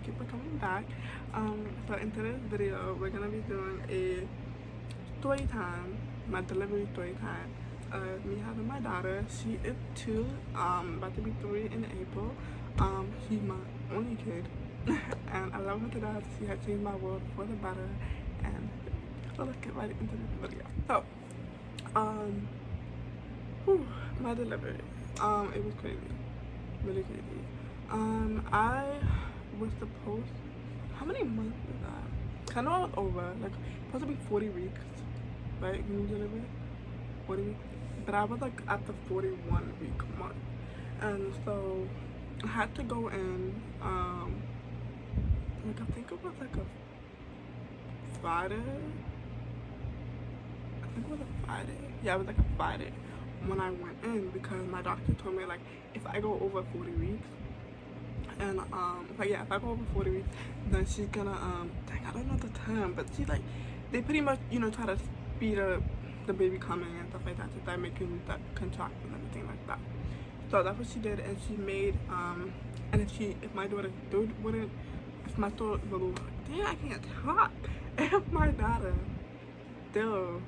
thank you for coming back. So in today's video, we're gonna be doing a story time, my delivery story time. Me having my daughter. She is 2, about to be 3 in April. She's my only kid, and I love her to death. She has changed my world for the better. And so let's get right into this video. So, my delivery. It was crazy, really crazy. I was supposed. How many months was that? I know I was over, like, supposed to be 40 weeks, right? When you deliver 40 weeks, but I was like at the 41 week mark, and so I had to go in. Like I think it was like a Friday. I think it was a Friday. Yeah, it was like a Friday when I went in, because my doctor told me, like, if I go over 40 weeks, and if I go over 40 weeks, then she's gonna dang, I don't know the term, but she, like, they pretty much, you know, try to speed up the baby coming and stuff like that, to start making that contract and everything like that. So that's what she did, and she made and if my daughter wouldn't, if my daughter, damn, I can't talk. If my daughter still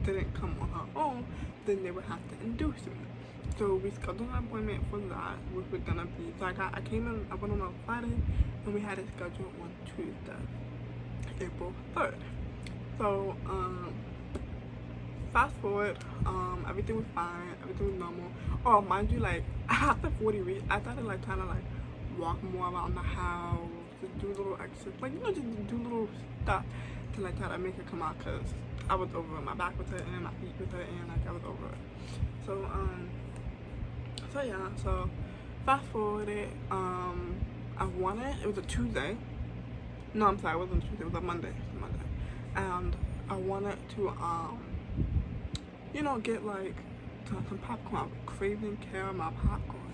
didn't come on her own, then they would have to induce me. So we scheduled an appointment for that, which was gonna be, so I came in, I went on Friday, and we had it scheduled on Tuesday, April 3rd. So fast forward, everything was fine, everything was normal. Oh, mind you, like, after 40 weeks, I started like trying to like walk more around the house, just do little extra, like, you know, just do little stuff to like try to make it come out, because I was over it. My back was hurting, my feet was hurting, like I was over it. So yeah, so fast forward it, it was a Tuesday. No, I'm sorry, it wasn't a Tuesday, it was a Monday. And I wanted to, you know, get like some popcorn. I was craving caramel popcorn.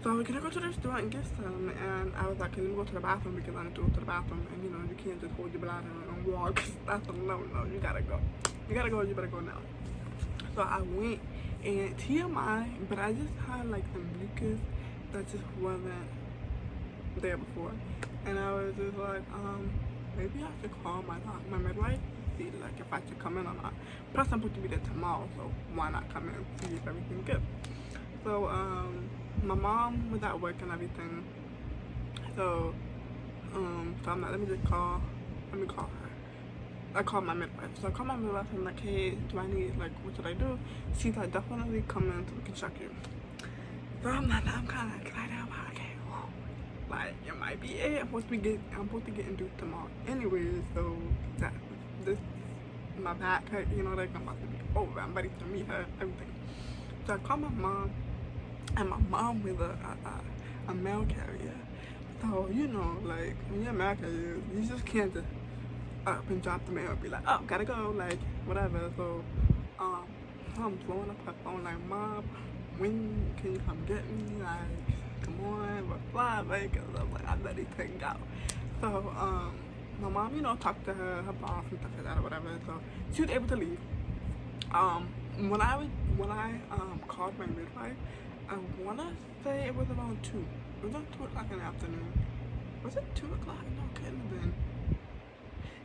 So I was gonna go to the store and get some, and I was like, let me go to the bathroom, because I need to go to the bathroom, and you know, you can't just hold your bladder and walk. That's a no, you gotta go. You better go now. So I went, and TMI, but I just had like some mucus that just wasn't there before, and I was just like, maybe I should call my midwife, see like if I should come in or not. Plus I'm supposed to be there tomorrow, so why not come in and see if everything's good. So my mom was at work and everything, so I'm like, let me call her. I called my midwife. So I called my midwife and I'm like, hey, do I need, like, what should I do? She's like, definitely come in so we can check you. So I'm kind of excited about, okay, like, it might be it. I'm supposed to get induced tomorrow anyways, so my back hurt, you know, like, I'm about to be over. I'm ready to meet her, everything. So I called my mom, and my mom was a mail carrier. So, you know, like, when you're a mail carrier, you just can't just up and drop the mail and be like, oh, gotta go, like, whatever. So I'm blowing up her phone like, Mom, when can you come get me? Like, come on, we're fly, like, cause I'm like, I'm ready to go. So my mom, you know, talked to her boss and stuff like that or whatever. So she was able to leave. When I called my midwife, I wanna say it was around 2. It was like 2 o'clock in the afternoon. Was it 2 o'clock? No, it couldn't have been.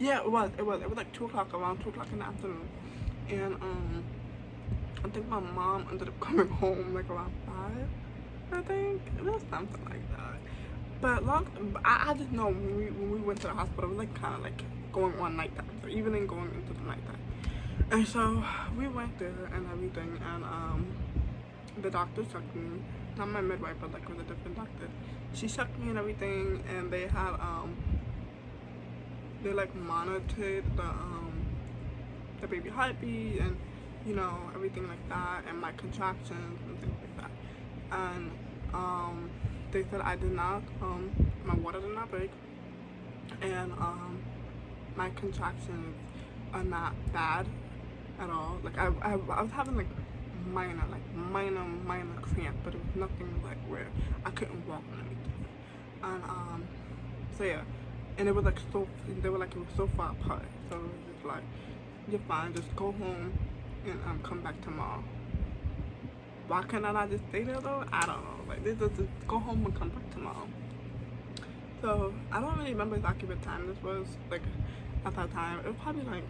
Yeah, it was like 2 o'clock, around 2 o'clock in the afternoon. And I think my mom ended up coming home like around 5, I think. It was something like that. But I just know when we went to the hospital, it was like kind of like going on nighttime, so evening going into the nighttime. And so we went there and everything, and the doctor checked me, not my midwife, but like with a different doctor. She checked me and everything, and they had they like monitored the baby heartbeat and, you know, everything like that, and my contractions and things like that. And they said I did not, my water did not break, and my contractions are not bad at all. Like I was having like minor cramp, but it was nothing like where I couldn't walk or anything. And so yeah, and it was like they were like, it was so far apart, so it was just like, you're fine, just go home and come back tomorrow. Why couldn't I not just stay there though? I don't know. Like, they just go home and come back tomorrow. So I don't really remember exactly what time this was, like at that time. It was probably like,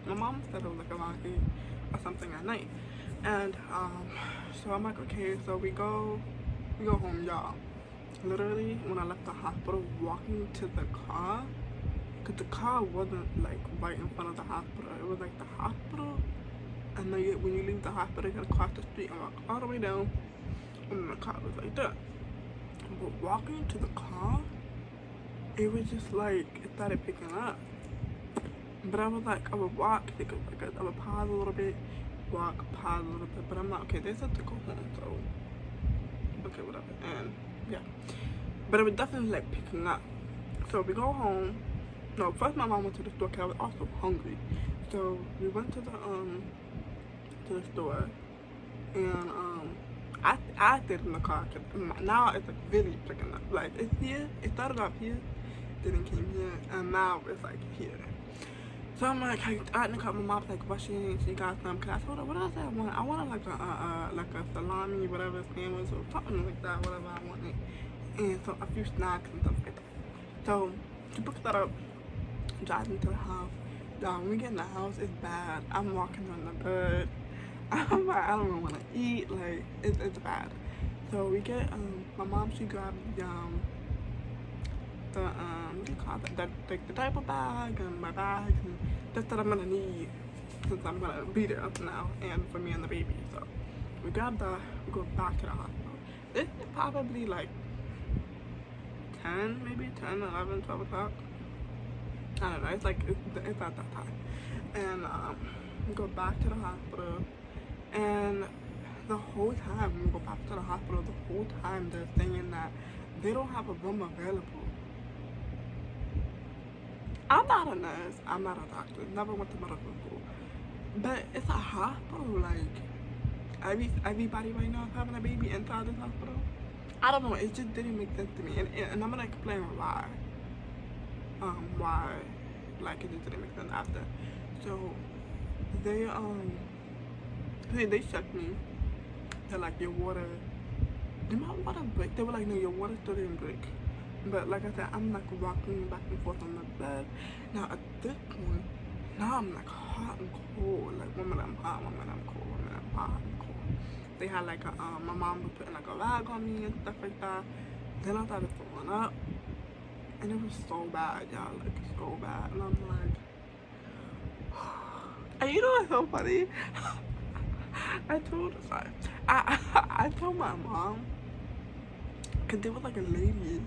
my mom said it was like around 8 or something at night. And so I'm like, okay, so we go home, y'all. Literally, when I left the hospital, walking to the car, because the car wasn't like right in front of the hospital. It was like the hospital, and then when you leave the hospital, you gotta cross the street and walk all the way down, and then the car was like that. But walking to the car, it was just like, it started picking up. But I was like, I would walk, I would pause a little bit, walk, pause a little bit. But I'm like, okay, they said to go home, so okay, whatever. And yeah, but it was definitely like picking up. So we go home. No, first my mom went to the store because I was also hungry. So we went to the store, and I stayed in the car because now it's like really picking up. Like it's here. It started off here, then it came here, and now it's like here. So I'm like, I didn't call my mom like rushing. She got some. Cause I told her, what else I want? I wanted like a salami, whatever, sandwich or something like that, whatever I wanted, and so a few snacks and stuff like that. So she picked that up, driving to the house. When we get in the house, it's bad. I'm walking on the bed. I'm like, I don't even want to eat. Like it's bad. So we get my mom. She grabbed what do you call it? The diaper bag and my bags and stuff that I'm gonna need since I'm gonna be there now and for me and the baby. So we grab that, we go back to the hospital. This is probably like 10, maybe 10, 11, 12 o'clock. I don't know, it's like, it's at that time. And we go back to the hospital, and the whole time when we go back to the hospital, the whole time they're saying that they don't have a room available. I'm not a nurse, I'm not a doctor, never went to medical school. But it's a hospital, like, everybody right now is having a baby inside this hospital. I don't know, it just didn't make sense to me. And I'm gonna explain why. Why, like, it just didn't make sense after. So, they checked me. They're like, your water, did my water break? They were like, no, your water still didn't break. But like I said, I'm like rocking back and forth on the bed. Now at this point, now I'm like hot and cold. Like one minute I'm hot, one minute I'm cold, one minute I'm hot and cold. They had like my mom was putting like a rag on me and stuff like that. Then I started throwing up, and it was so bad, y'all, like so bad. And I'm like, and you know what's so funny? I told my mom, cause there was like a lady.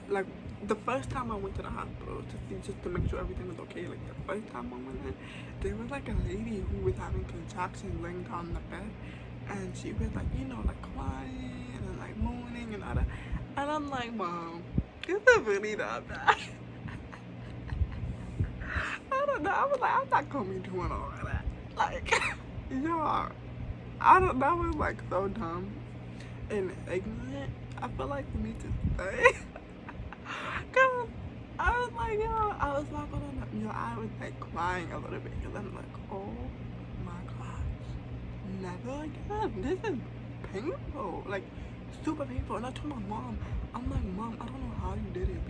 Like the first time I went to the hospital to see, just to make sure everything was okay, like the first time I went in, there was like a lady who was having contractions laying down on the bed, and she was like, you know, like crying and like moaning and all that. And I'm like, Mom, is it really that bad? I don't know. I was like, I'm not gonna be doing all of that. Like, y'all, that was like so dumb and ignorant. I feel like for me to say, cause I was like, yo, I was not gonna, I was like crying a little bit, cause I'm like, oh my gosh, never again. This is painful, like super painful. And I told my mom, I'm like, Mom, I don't know how you did it,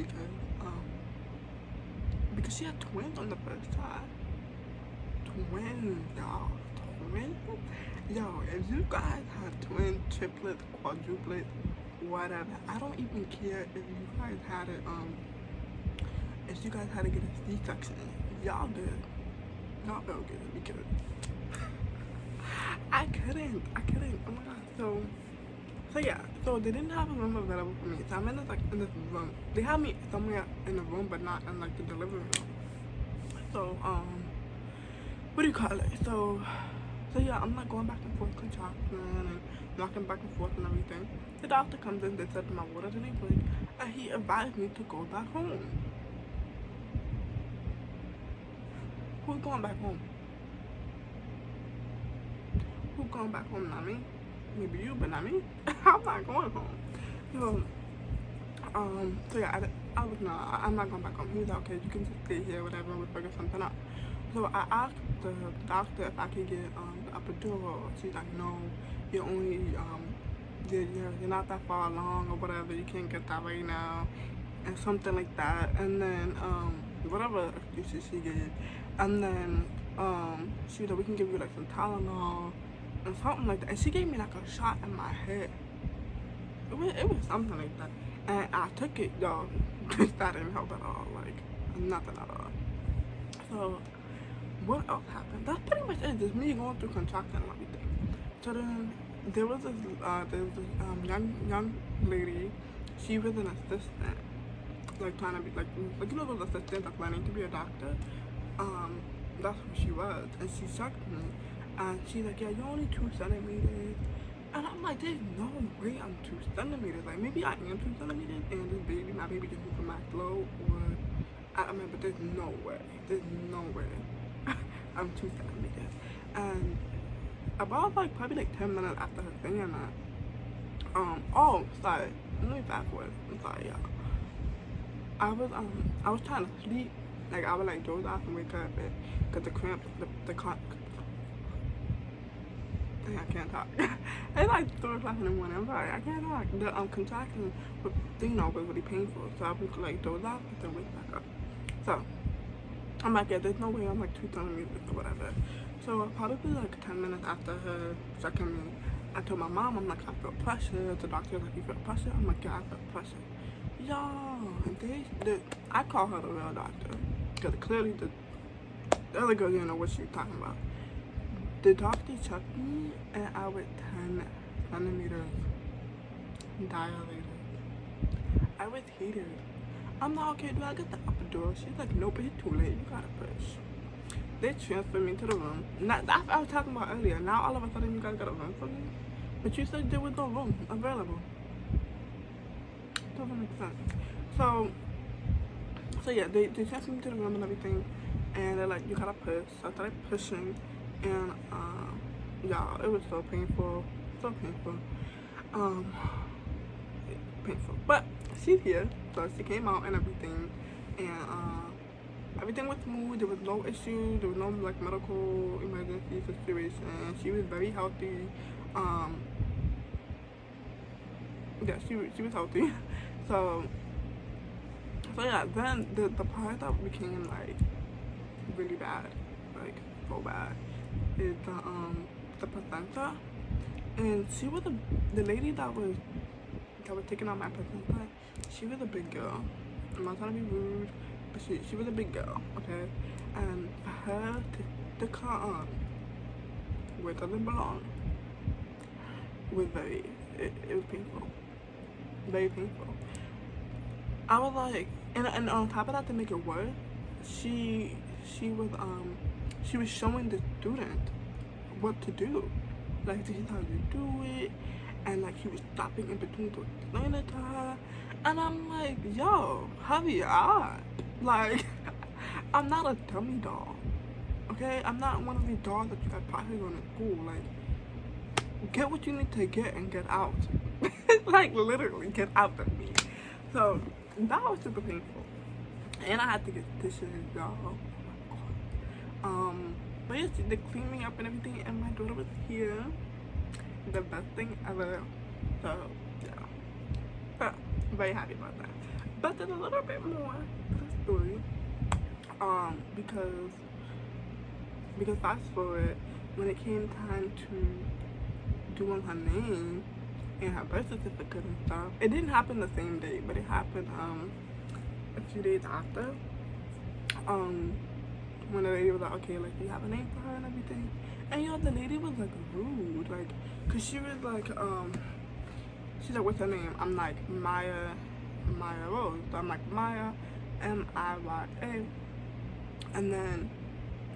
because she had twins on the first time. Twins, y'all, twins. Yo, if you guys have twins, triplets, quadruplets, whatever, I don't even care if you guys had it, if you guys had to get a C-section. Y'all did. Y'all felt good, because I couldn't. Oh my god. So yeah, so they didn't have a room available for me. So I'm in this room. They had me somewhere in the room, but not in like the delivery room. So what do you call it? So yeah, I'm like going back and forth contracting and walking back and forth and everything. The doctor comes in, they said my water didn't break, and he advised me to go back home. Who's going back home? Who's going back home? Not me. Maybe you, but not me. I'm not going home. So yeah, I was not. I'm not going back home. He was like, okay, you can just stay here, whatever. We'll figure something out. So I asked the doctor if I could get the epidural. She's like, no, you're only you're not that far along or whatever. You can't get that right now. and something like that, and then whatever excuses she gave, and then she was like, we can give you like some Tylenol and something like that, and she gave me like a shot in my head. It was something like that, and I took it, y'all. That didn't help at all, like nothing at all. So what else happened? That's pretty much it. Just me going through contraction and everything. So then there was this young lady. She was an assistant, like trying to be like you know those assistants that's planning to be a doctor. That's who she was, and she shocked me. And she's like, yeah, you're only 2 centimeters. And I'm like, there's no way I'm 2 centimeters. Like, maybe I am 2 centimeters, and this baby, my baby just moved from my throat, or I don't know, but there's no way. There's no way I'm 2 centimeters. And about like probably like 10 minutes after her saying that, oh, sorry, let me fast forward. I'm sorry, y'all. I was trying to sleep. Like, I would like doze off and wake up, because the cramps, I can't talk. It's like 3 o'clock in the morning. I'm sorry, I can't talk. The contractions were, you know, was really painful. So I would like doze off and then wake back up. So I'm like, yeah, there's no way I'm like 2 centimeters or whatever. So probably like 10 minutes after her checking me, I told my mom, I'm like, I feel pressure. The doctor was like, you feel pressure? I'm like, yeah, I feel pressure. Y'all, I call her the real doctor, because clearly the other girl didn't know what she was talking about. The doctor checked me, and I was 10 centimeters dilated. I was heated. I'm like, okay, do I get the epidural? She's like, nope, it's too late. You gotta push. They transferred me to the room. Not that I was talking about earlier. Now all of a sudden you guys got a room for me, but you said there was no room available. Doesn't make sense. So yeah, they transferred me to the room and everything, and they're like, you gotta push. So I started pushing, and y'all, it was so painful, painful. But she's here, so she came out and everything, and everything was smooth. There was no issue. There was no like medical emergency situation. She was very healthy. Yeah, she was healthy. So yeah, then the part that became like really bad, like so bad, is the placenta. And she was the lady that was taking out my placenta. She was a big girl. I'm not trying to be rude, but she was a big girl, okay? And for her to come where it doesn't belong was it was painful. Very painful. I was like, and on top of that, to make it worse, she was showing the student what to do. Like, this is how you do it, and like he was stopping in between to explain it to her, and I'm like, yo, hurry up. Like, I'm not a dummy doll, okay? I'm not one of these dolls that you got practice on in school. Like, get what you need to get and get out. Like, literally get out of me. So that was super painful, and I had to get stitches, y'all. Oh my god. But yes, they cleaned me up and everything, and my daughter was here. The best thing ever. So yeah, but I'm very happy about that. But there's a little bit more to the story, because fast forward, when it came time to doing her name and her birth certificate and stuff, it didn't happen the same day, but it happened a few days after. When the lady was like, okay, like, you have a name for her and everything, and you know, the lady was like rude, like, cause she was like, she's like, what's her name? I'm like, Maya Rose. So I'm like, Maya, M-I-Y-A, and then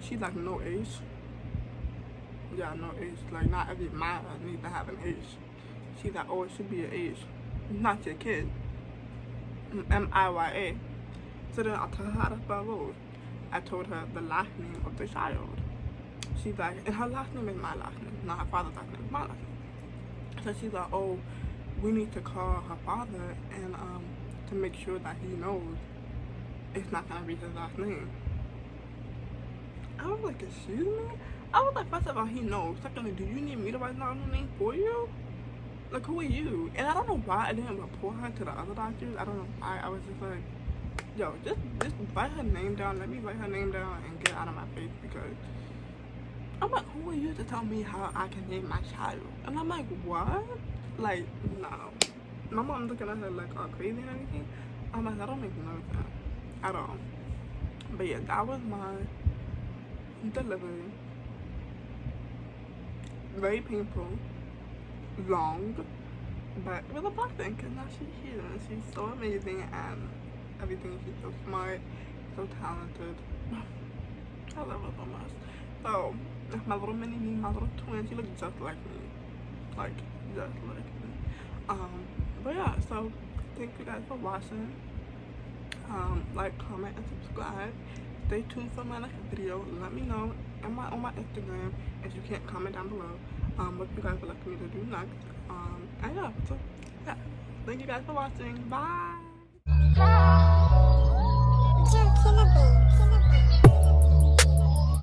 she's like, no H. Yeah, no H. Like, not every Maya needs to have an H. She's like, oh, it should be an H. Not your kid. M-I-Y-A. So then I told her how to spell Rose. I told her the last name of the child. She's like, and her last name is my last name, not her father's last name, my last name. So she's like, oh, we need to call her father and to make sure that he knows it's not gonna be his last name. I was like, excuse me? I was like, first of all, he knows. Secondly, do you need me to write down the name for you? Like, who are you? And I don't know why I didn't report her to the other doctors. I don't know why. I was just like, yo, just write her name down. Let me write her name down and get out of my face, because I'm like, who are you to tell me how I can name my child? And I'm like, what? Like, no. My mom looking at her like all crazy and everything. I'm like, that don't make no sense at all. But yeah, that was my delivery. Very painful, long, but it was a blessing, because now she's here and she's so amazing and everything. She's so smart, so talented. I love her so much. So my little mini me, my little twin, she looks just like me, like just like me. But yeah, so thank you guys for watching. Like, comment, and subscribe. Stay tuned for my next video. Let me know on my Instagram, if you can't, comment down below what you guys would like me to do next. And yeah, so yeah, thank you guys for watching. Bye.